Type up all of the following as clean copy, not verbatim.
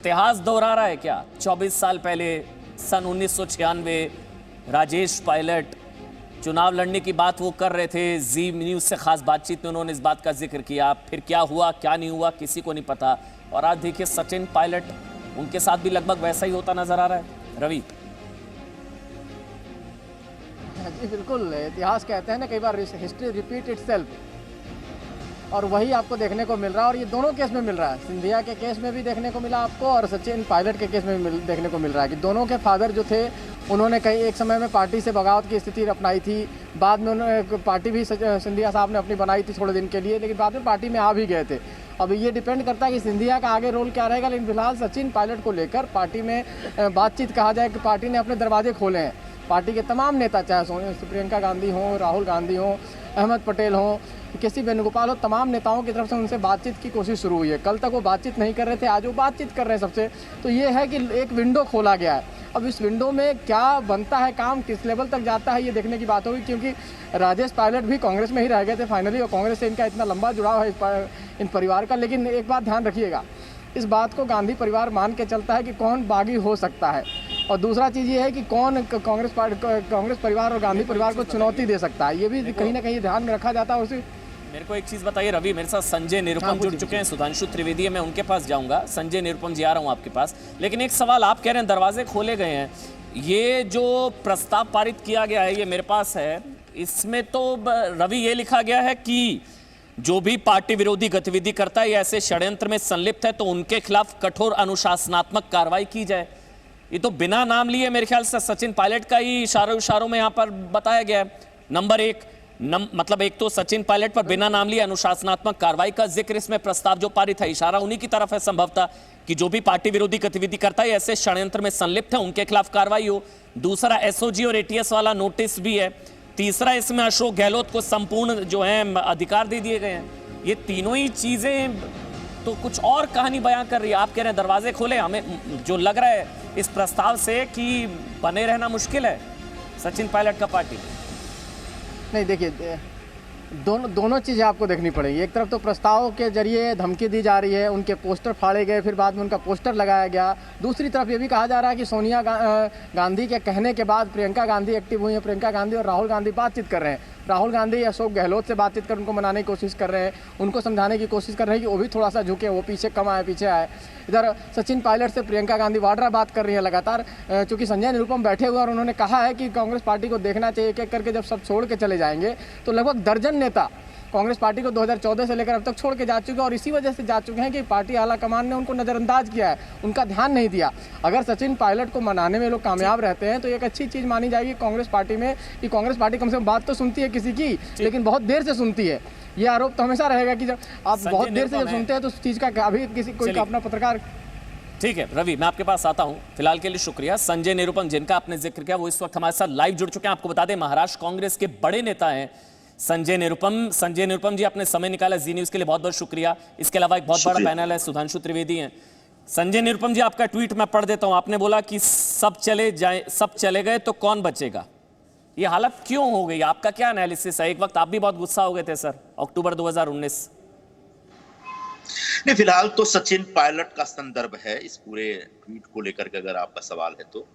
इतिहास दोहरा रहा है क्या? 24 साल पहले सन 1996 राजेश पायलट चुनाव लड़ने की बात वो कर रहे थे। जी न्यूज़ से खास बातचीत में उन्होंने इस बात का जिक्र किया। फिर क्या हुआ क्या नहीं हुआ किसी को नहीं पता। और आज देखिए सचिन पायलट, उनके साथ भी लगभग वैसा ही होता नजर आ रहा है। रवि जी बिल्कुल, इतिहास कहते हैं ना, कई बार हिस्ट्री रिपीट इटसेल्फ, और वही आपको देखने को मिल रहा है। और ये दोनों केस में मिल रहा है, सिंधिया के केस में भी देखने को मिला आपको और सचिन पायलट के केस में भी देखने को मिल रहा है कि दोनों के फादर जो थे उन्होंने कई एक समय में पार्टी से बगावत की स्थिति अपनाई थी। बाद में उन्होंने पार्टी भी सिंधिया साहब ने अपनी बनाई थी थोड़े दिन के लिए, लेकिन बाद में पार्टी में आ भी गए थे। अब ये डिपेंड करता है कि सिंधिया का आगे रोल क्या रहेगा, लेकिन फिलहाल सचिन पायलट को लेकर पार्टी में बातचीत कहा जाए कि पार्टी ने अपने दरवाजे खोले हैं। पार्टी के तमाम नेता, चाहे प्रियंका गांधी हों, राहुल गांधी हों, अहमद पटेल हों, केसी वेणुगोपाल हो, तमाम नेताओं की तरफ से उनसे बातचीत की कोशिश शुरू हुई है। कल तक वो बातचीत नहीं कर रहे थे, आज वो बातचीत कर रहे हैं सबसे। तो ये है कि एक विंडो खोला गया है। अब इस विंडो में क्या बनता है, काम किस लेवल तक जाता है, ये देखने की बात होगी, क्योंकि राजेश पायलट भी कांग्रेस में ही रह गए थे फाइनली, और कांग्रेस से इनका इतना लंबा जुड़ाव है इन परिवार का। लेकिन एक बात ध्यान रखिएगा, इस बात को गांधी परिवार मान के चलता है कि कौन बागी हो सकता है, और दूसरा चीज़ ये है कि कौन कांग्रेस परिवार और गांधी परिवार को चुनौती दे सकता है, ये भी कहीं ना कहीं ध्यान में रखा जाता है। उसी मेरे को एक चीज बताइए रवि, मेरे साथ संजय निरुपम जुड़ चुके हैं, सुधांशु त्रिवेदी है, मैं उनके पास जाऊंगा। संजय निरुपम जी, आ रहा हूं आपके पास। लेकिन एक सवाल, आप कह रहे हैं दरवाजे खोले गए हैं, ये जो प्रस्ताव पारित किया गया है, ये मेरे पास है, इसमें तो रवि ये लिखा गया है कि जो भी पार्टी विरोधी गतिविधि करता है या ऐसे षड्यंत्र में संलिप्त है तो उनके खिलाफ कठोर अनुशासनात्मक कार्रवाई की जाए। ये तो बिना नाम लिए मेरे ख्याल से सचिन पायलट का ही इशारों में यहाँ पर बताया गया है। नंबर एक, मतलब एक तो सचिन पायलट पर बिना नाम लिए अनुशासनात्मक कार्रवाई का जिक्र इसमें प्रस्ताव जो पारित है, इशारा उन्हीं की तरफ है संभवतः कि जो भी पार्टी विरोधी गतिविधि करता है ऐसे षड्यंत्र में संलिप्त है उनके खिलाफ कार्रवाई हो। दूसरा, एसओजी और एटीएस वाला नोटिस भी है। तीसरा, इसमें अशोक गहलोत को संपूर्ण जो है अधिकार दे दिए गए हैं। ये तीनों ही चीजें तो कुछ और कहानी बयां कर रही है। आप कह रहे हैं दरवाजे खोले, हमें जो लग रहा है इस प्रस्ताव से कि बने रहना मुश्किल है सचिन पायलट का पार्टी। नहीं, देखिए, दोनों चीज़ें आपको देखनी पड़ेगी। एक तरफ तो प्रस्ताव के जरिए धमकी दी जा रही है, उनके पोस्टर फाड़े गए, फिर बाद में उनका पोस्टर लगाया गया। दूसरी तरफ ये भी कहा जा रहा है कि सोनिया गांधी के कहने के बाद प्रियंका गांधी एक्टिव हुई हैं। प्रियंका गांधी और राहुल गांधी बातचीत कर रहे हैं। राहुल गांधी अशोक गहलोत से बातचीत कर उनको मनाने की कोशिश कर रहे हैं, उनको समझाने की कोशिश कर रहे हैं कि वो भी थोड़ा सा झुके, वो पीछे कम आए, पीछे आए। इधर सचिन पायलट से प्रियंका गांधी वाड्रा बात कर रही है लगातार, चूँकि संजय निरुपम बैठे हुए और उन्होंने कहा है कि कांग्रेस पार्टी को देखना चाहिए, एक एक करके जब सब छोड़ के चले जाएंगे तो लगभग दर्जन नेता कांग्रेस पार्टी को 2014 से लेकर अब तक छोड़ के जा चुके हैं, और इसी वजह से जा चुके हैं कि पार्टी आला कमान ने उनको नज़रअंदाज किया है, उनका ध्यान नहीं दिया। अगर सचिन पायलट को मनाने में लोग कामयाब रहते हैं तो एक अच्छी चीज़ मानी जाएगी कांग्रेस पार्टी में कि कांग्रेस पार्टी कम से कम बात तो सुनती है किसी की, लेकिन बहुत देर से सुनती है। ये आरोप तो हमेशा रहेगा कि जब आप बहुत देर से जब सुनते हैं तो उस चीज़ का अभी किसी कोई अपना पत्रकार। ठीक है रवि, मैं आपके पास आता हूं, फिलहाल के लिए शुक्रिया। संजय निरुपम जिनका आपने जिक्र किया वो इस वक्त हमारे साथ लाइव जुड़ चुके हैं। आपको बता दें महाराष्ट्र कांग्रेस के बड़े नेता हैं संजय निरुपम जी, आपने समय निकाला जी न्यूज़ के लिए, बहुत बहुत शुक्रिया। इसके अलावा एक बहुत बड़ा पैनल है, सुधांशु त्रिवेदी हैं। संजय निरुपम जी, आपका ट्वीट मैं पढ़ देता हूं। आपने बोला कि सब चले गए तो कौन बचेगा। ये हालत क्यों हो गई, आपका क्या एनालिसिस है? एक वक्त आप भी बहुत गुस्सा हो गए थे सर, अक्टूबर 2019। नहीं, फिलहाल तो सचिन पायलट का संदर्भ है इस पूरे ट्वीट को लेकर के अगर आपका सवाल है तो।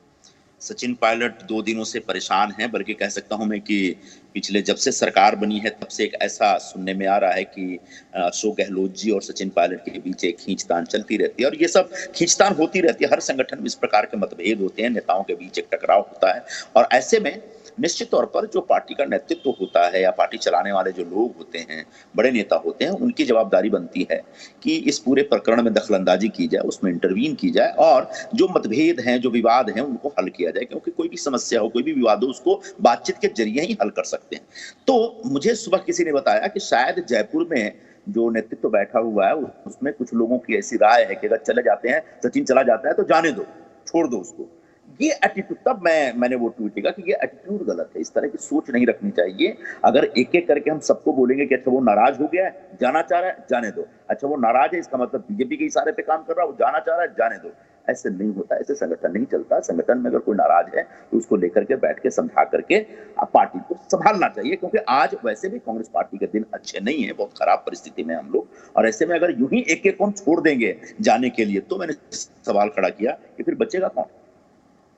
सचिन पायलट 2 दिनों से परेशान हैं, बल्कि कह सकता हूं मैं कि पिछले जब से सरकार बनी है तब से एक ऐसा सुनने में आ रहा है कि अशोक गहलोत जी और सचिन पायलट के बीच एक खींचतान चलती रहती है, और ये सब खींचतान होती रहती है। हर संगठन में इस प्रकार के मतभेद होते हैं, नेताओं के बीच एक टकराव होता है, और ऐसे में निश्चित तौर पर जो पार्टी का नेतृत्व होता है या पार्टी चलाने वाले जो लोग होते हैं, बड़े नेता होते हैं, उनकी जवाबदारी बनती है कि इस पूरे प्रकरण में दखलंदाजी की जाए, उसमें इंटरवीन की जाए, और जो मतभेद हैं, जो विवाद हैं, उनको हल किया जाए, क्योंकि कोई भी समस्या हो, कोई भी विवाद हो, उसको बातचीत के जरिए ही हल कर सकते हैं। तो मुझे सुबह किसी ने बताया कि शायद जयपुर में जो नेतृत्व बैठा हुआ है उसमें कुछ लोगों की ऐसी राय है कि अगर चले जाते हैं, सचिन चला जाता है तो जाने दो, छोड़ दो उसको। ये एटीट्यूड, तब मैंने वो ट्वीट किया कि ये एटीट्यूड गलत है, इस तरह की सोच नहीं रखनी चाहिए। अगर एक एक करके हम सबको बोलेंगे कि अच्छा वो नाराज हो गया है, जाना चाह रहा है, जाने दो। अच्छा वो नाराज है, इसका मतलब बीजेपी के इशारे पे काम कर रहा है, वो जाना चाह रहा है, जाने दो। ऐसे नहीं होता, ऐसे संगठन नहीं चलता। संगठन में अगर कोई नाराज है तो उसको लेकर के बैठ के समझा करके पार्टी को संभालना चाहिए, क्योंकि आज वैसे भी कांग्रेस पार्टी के दिन अच्छे नहीं है, बहुत खराब परिस्थिति में हम लोग, और ऐसे में अगर यूं ही एक एक को हम छोड़ देंगे जाने के लिए, तो मैंने सवाल खड़ा किया कि फिर बचेगा कौन।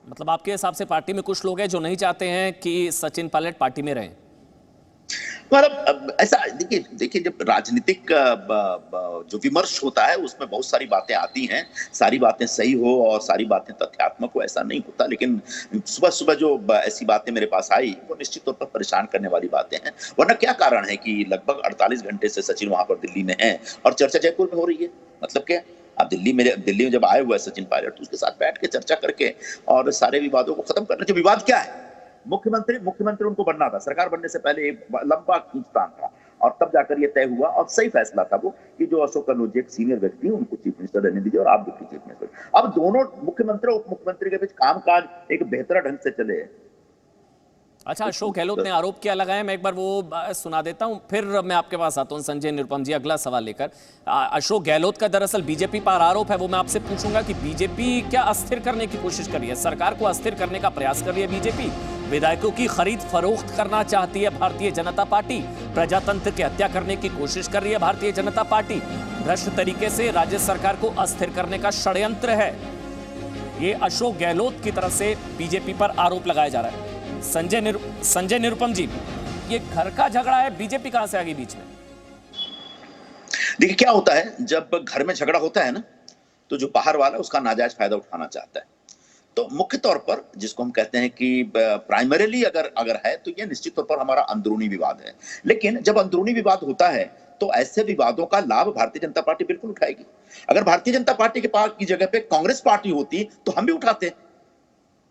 मतलब आपके हिसाब से पार्टी में कुछ लोग हैं जो नहीं चाहते हैं कि सचिन पायलट पार्टी में रहें? मतलब ऐसा देखिए जब राजनीतिक जो विमर्श होता है उसमें बहुत सारी बातें आती हैं, सारी बातें सही हो और सारी बातें तथ्यात्मक हो ऐसा नहीं होता, लेकिन सुबह सुबह जो ऐसी बातें मेरे पास आई वो निश्चित तौर पर परेशान करने वाली बातें हैं। वरना क्या कारण है कि लगभग 48 घंटे से सचिन वहां पर दिल्ली में है और चर्चा जयपुर में हो रही है? मतलब क्या, आप दिल्ली में जब आए हुए हैं सचिन पायलट तो उसके साथ बैठ के चर्चा करके और सारे विवादों को खत्म करना। जो विवाद क्या है, मुख्यमंत्री उनको बनना था, सरकार बनने से पहले एक लंबा खींचतान था और तब जाकर ये तय हुआ और सही फैसला था वो कि जो अशोक गहलोत जी एक सीनियर व्यक्ति है उनको चीफ मिनिस्टर रहने दीजिए और आप डिप्टी चीफ मिनिस्टर। अब दोनों मुख्यमंत्री और उप मुख्यमंत्री के बीच कामकाज एक बेहतर ढंग से चले। अच्छा, अशोक गहलोत ने आरोप क्या लगाया, मैं एक बार वो सुना देता हूं, फिर मैं आपके पास आता हूं। संजय निरुपम जी अगला सवाल लेकर। अशोक गहलोत का दरअसल बीजेपी पर आरोप है, वो मैं आपसे पूछूंगा कि बीजेपी क्या अस्थिर करने की कोशिश कर रही है, सरकार को अस्थिर करने का प्रयास कर रही है बीजेपी, विधायकों की खरीद फरोख्त करना चाहती है भारतीय जनता पार्टी, प्रजातंत्र की हत्या करने की कोशिश कर रही है भारतीय जनता पार्टी, भ्रष्ट तरीके से राज्य सरकार को अस्थिर करने का षड्यंत्र है। ये अशोक गहलोत की तरफ से बीजेपी पर आरोप लगाया जा रहा है। संजय निरुपम जी, ये घर का झगड़ा है, बीजेपी कहां से आ गई बीच में? देखिए क्या होता है, जब घर में झगड़ा होता है ना तो जो बाहर वाला उसका नाजायज फायदा उठाना चाहता है। तो मुख्य तौर पर जिसको हम कहते हैं कि प्राइमरीली अगर है तो यह निश्चित तौर पर हमारा अंदरूनी विवाद है। लेकिन जब अंदरूनी विवाद होता है तो ऐसे विवादों का लाभ भारतीय जनता पार्टी बिल्कुल उठाएगी। अगर भारतीय जनता पार्टी के पास की जगह पे कांग्रेस पार्टी होती तो हम भी उठाते।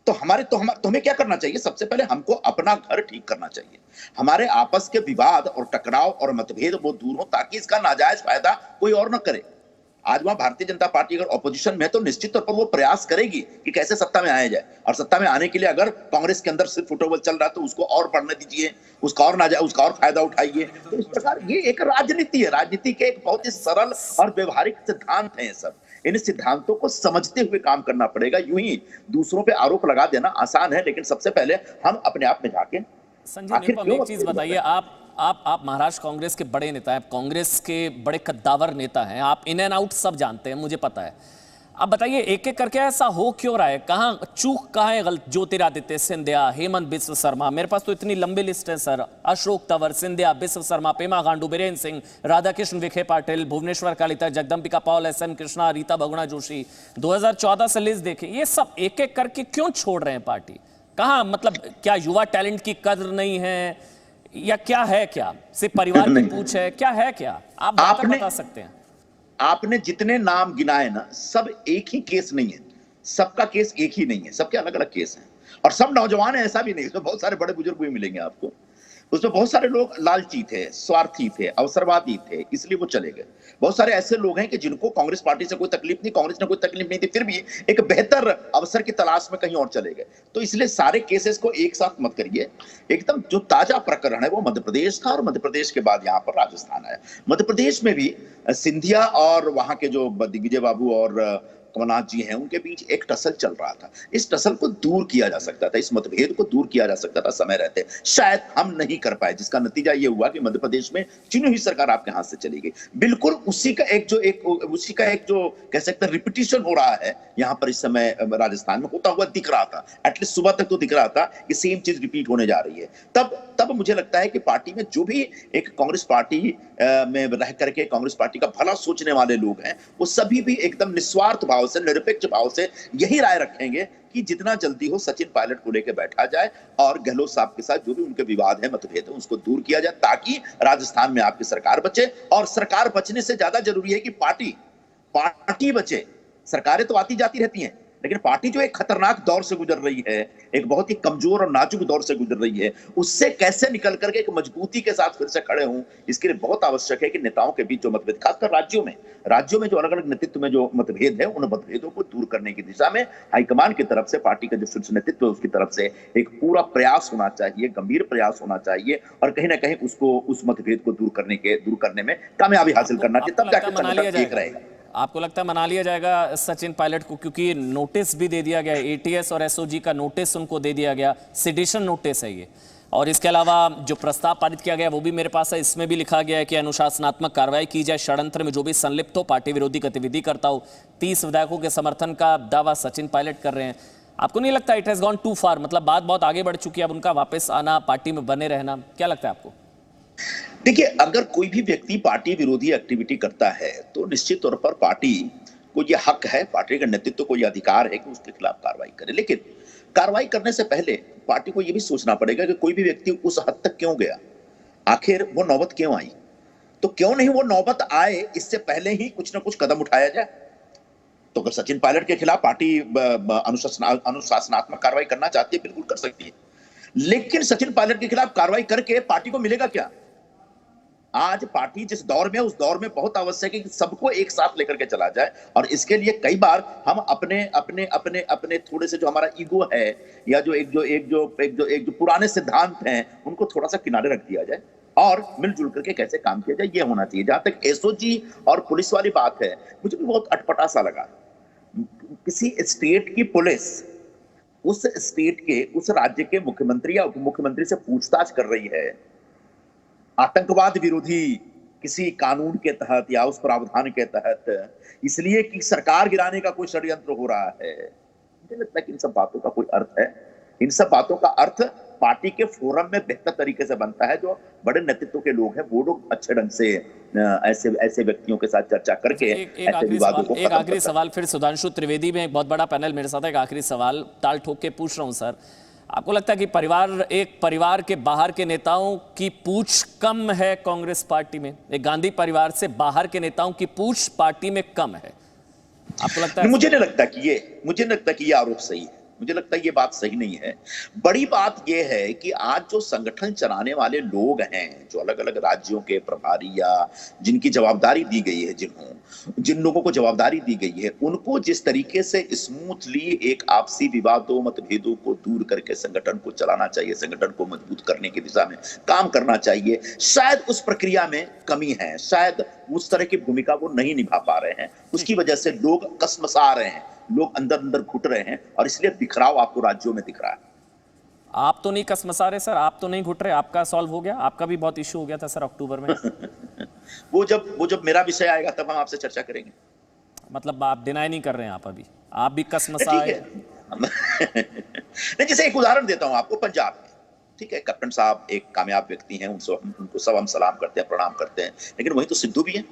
तो हमें क्या करना चाहिए? सबसे पहले हमको अपना घर ठीक करना चाहिए। हमारे आपस के विवाद और टकराव और मतभेद वो दूर हो ताकि इसका नाजायज फायदा कोई और न करे। आज वहां भारतीय जनता पार्टी अगर ऑपोजिशन में तो निश्चित तौर पर वो प्रयास करेगी कि कैसे सत्ता में आया जाए, और सत्ता में आने के लिए अगर कांग्रेस के अंदर सिर्फ फुटबॉल चल रहा है तो उसको और बढ़ने दीजिए, उसका और फायदा उठाइए। तो इस प्रकार ये एक राजनीति है, राजनीति के एक बहुत ही सरल और व्यवहारिक सिद्धांत है। ये सब इन सिद्धांतों को समझते हुए काम करना पड़ेगा। यूं ही दूसरों पे आरोप लगा देना आसान है, लेकिन सबसे पहले हम अपने आप में झांकें। संजय निरुपम, एक चीज बताइए, आप महाराष्ट्र कांग्रेस के बड़े नेता हैं, कांग्रेस के बड़े कद्दावर नेता हैं, आप इन एंड आउट सब जानते हैं, मुझे पता है। अब बताइए एक एक करके ऐसा हो क्यों रहा है, कहाँ चूक कहाँ है गलत? ज्योतिरादित्य सिंधिया, हेमंत बिस्व शर्मा, मेरे पास तो इतनी लंबी लिस्ट है sir, Ashok Tanwar, Scindia, Biswa Sharma, Pema Khandu, Biren Singh, Radhakrishna Vikhe Patil, Bhubaneswar Kalita, Jagdambika Pal, S N Krishna, Rita Bahuguna Joshi, 2014 से लिस्ट देखें, ये सब एक एक करके क्यों छोड़ रहे हैं पार्टी? कहाँ, मतलब क्या युवा टैलेंट की कदर नहीं है या क्या है? क्या सिर्फ परिवार की पूछ है, क्या है? क्या आप बता सकते हैं? आपने जितने नाम गिनाए ना, सब एक ही केस नहीं है, सबका केस एक ही नहीं है, सबके अलग अलग केस हैं और सब नौजवान है ऐसा भी नहीं। इसमें बहुत सारे बड़े बुजुर्ग भी मिलेंगे आपको। उसमें बहुत सारे लोग लालची थे, स्वार्थी थे, अवसरवादी थे, इसलिए वो चले गए। बहुत सारे ऐसे लोग हैं कि जिनको कांग्रेस पार्टी से कोई तकलीफ नहीं, कांग्रेस ने कोई तकलीफ नहीं थी, फिर भी एक बेहतर अवसर की तलाश में कहीं और चले गए। तो इसलिए सारे केसेस को एक साथ मत करिए। एकदम जो ताजा प्रकरण है वो मध्य प्रदेश था और मध्य प्रदेश के बाद यहाँ पर राजस्थान आया। मध्य प्रदेश में भी सिंधिया और वहां के जो दिग्विजय बाबू और कमलनाथ जी हैं उनके बीच एक टसल चल रहा था। इस टसल को दूर किया जा सकता था, इस मतभेद को दूर किया जा सकता था समय रहते। शायद हम नहीं कर पाए, जिसका नतीजा ये हुआ कि मध्य प्रदेश में चुनी हुई सरकार आपके हाथ से चली गई। बिल्कुल उसी का एक जो कह सकते हैं रिपीटिशन हो रहा है यहाँ पर इस समय राजस्थान में होता हुआ दिख रहा था। एटलीस्ट सुबह तक तो दिख रहा था कि सेम चीज रिपीट होने जा रही है। तब मुझे लगता है कि पार्टी में जो भी एक कांग्रेस पार्टी में रह करके कांग्रेस पार्टी का भला सोचने वाले लोग हैं वो सभी भी एकदम निस्वार्थ भाव से, निरपेक्ष भाव से यही राय रखेंगे कि जितना जल्दी हो सचिन पायलट को लेकर बैठा जाए और गहलोत साहब के साथ जो भी उनके विवाद है, मतभेद है, उसको दूर किया जाए ताकि राजस्थान में आपकी सरकार बचे। और सरकार बचने से ज्यादा जरूरी है कि पार्टी बचे। सरकारें तो आती जाती रहती हैं, लेकिन पार्टी जो एक खतरनाक दौर से गुजर रही है, एक बहुत ही कमजोर और नाजुक दौर से गुजर रही है, उससे कैसे निकल करके एक मजबूती के साथ फिर से खड़े हों, इसके लिए बहुत आवश्यक है कि नेताओं के बीच जो मतभेद, खासकर राज्यों में जो अलग अलग नेतृत्व में जो मतभेद है, उन मतभेदों को दूर करने की दिशा में हाईकमान की तरफ से, पार्टी का जो शीर्ष नेतृत्व है उसकी तरफ से एक पूरा प्रयास होना चाहिए, गंभीर प्रयास होना चाहिए और कहीं ना कहीं उस मतभेद को दूर करने में कामयाबी हासिल करना चाहिए, तब जाकर ठीक रहेगा। आपको लगता है मना लिया जाएगा सचिन पायलट को, क्योंकि नोटिस भी दे दिया गया, एटीएस और एसओजी का नोटिस उनको दे दिया गया, सिडिशन नोटिस है ये, और इसके अलावा जो प्रस्ताव पारित किया गया वो भी मेरे पास है, इसमें भी लिखा गया है कि अनुशासनात्मक कार्रवाई की जाए, षड्यंत्र में जो भी संलिप्त हो, पार्टी विरोधी गतिविधि करता हो। 30 विधायकों के समर्थन का दावा सचिन पायलट कर रहे हैं। आपको नहीं लगता इट हैज गॉन टू फार, मतलब बात बहुत आगे बढ़ चुकी है, अब उनका वापस आना, पार्टी में बने रहना, क्या लगता है आपको? देखिए, अगर कोई भी व्यक्ति पार्टी विरोधी एक्टिविटी करता है तो निश्चित तौर पर पार्टी को यह हक है, पार्टी के नेतृत्व को यह अधिकार है कि उसके खिलाफ कार्रवाई करे। लेकिन कार्रवाई करने से पहले पार्टी को यह भी सोचना पड़ेगा कि कोई भी व्यक्ति उस हद तक क्यों गया, आखिर वो नौबत क्यों आई, तो क्यों नहीं वो नौबत आए इससे पहले ही कुछ ना कुछ कदम उठाया जाए। तो अगर सचिन पायलट के खिलाफ पार्टी अनुशासनात्मक कार्रवाई करना चाहती है, बिल्कुल कर सकती है, लेकिन सचिन पायलट के खिलाफ कार्रवाई करके पार्टी को मिलेगा क्या? आज पार्टी जिस दौर में, उस दौर में बहुत आवश्यक है कि सबको एक साथ लेकर के चला जाए, और इसके लिए कई बार हम अपने अपने अपने अपने थोड़े से जो हमारा ईगो है, या जो एक जो पुराने सिद्धांत हैं, उनको थोड़ा सा किनारे रख दिया जाए और मिलजुल करके कैसे काम किया जाए, ये होना चाहिए। जहां तक एसओजी और पुलिस वाली बात है, मुझे भी बहुत अटपटा सा लगा। किसी स्टेट की पुलिस उस स्टेट के, उस राज्य के मुख्यमंत्री या उप मुख्यमंत्री से पूछताछ कर रही है आतंकवाद विरोधी किसी कानून के तहत या उस प्रावधान के तहत, इसलिए कि सरकार गिराने का कोई षड्यंत्र हो रहा है। मुझे लगता है कि इन सब बातों का कोई अर्थ है? इन सब बातों का अर्थ पार्टी के फोरम में बेहतर तरीके से बनता है। जो बड़े नेतृत्व के लोग हैं, वो लोग अच्छे ढंग से ऐसे व्यक्तियों के साथ चर्चा करके ऐसे विवादों को एक आखिरी सवाल फिर सुधांशु त्रिवेदी में, एक बहुत बड़ा पैनल मेरे साथ है, एक आखिरी सवाल ताल ठोक के पूछ रहा हूं सर, आपको लगता है कि परिवार के बाहर के नेताओं की पूछ कम है कांग्रेस पार्टी में? एक गांधी परिवार से बाहर के नेताओं की पूछ पार्टी में कम है, आपको लगता है? मुझे नहीं लगता कि ये आरोप सही है। मुझे लगता है ये बात सही नहीं है। बड़ी बात ये है कि आज जो संगठन चलाने वाले लोग हैं, जो अलग अलग राज्यों के प्रभारी या जिनकी जवाबदारी दी गई है, जिन लोगों को जवाबदारी दी गई है, उनको जिस तरीके से स्मूथली एक आपसी विवादों, मतभेदों को दूर करके संगठन को चलाना चाहिए, संगठन को मजबूत करने की दिशा में काम करना चाहिए, शायद उस प्रक्रिया में कमी है, शायद उस तरह की भूमिका वो नहीं निभा पा रहे हैं। उसकी वजह से लोग कसमसा रहे हैं, लोग अंदर अंदर घुट रहे हैं, और इसलिए बिखराव आपको राज्यों में दिख रहा है। आप तो नहीं कसमसा रहे सर, आप तो नहीं घुट रहे, आपका सॉल्व हो गया? आपका भी बहुत इश्यू हो गया था सर अक्टूबर में। वो जब मेरा विषय आएगा तब हम आपसे चर्चा करेंगे। मतलब आप डिनाई नहीं कर रहे हैं, आप भी कसमसाए? नहीं, जैसे एक उदाहरण देता हूं आपको, पंजाब में, ठीक है, कैप्टन साहब एक कामयाब व्यक्ति हैं, उनको सब हम सलाम करते हैं, प्रणाम करते हैं, लेकिन वही तो सिद्धू भी है,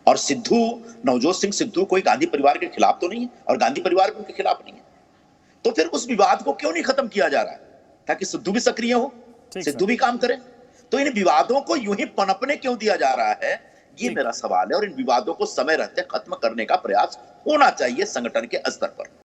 और सिद्धू, नवजोत सिंह सिद्धू कोई गांधी परिवार के खिलाफ तो नहीं है, और गांधी परिवार भी उनके खिलाफ नहीं है। तो फिर उस विवाद को क्यों नहीं खत्म किया जा रहा है, ताकि सिद्धू भी सक्रिय हो, सिद्धू भी काम करे? तो इन विवादों को यूं ही पनपने क्यों दिया जा रहा है, ये मेरा सवाल है। और इन विवादों को समय रहते खत्म करने का प्रयास होना चाहिए संगठन के स्तर पर।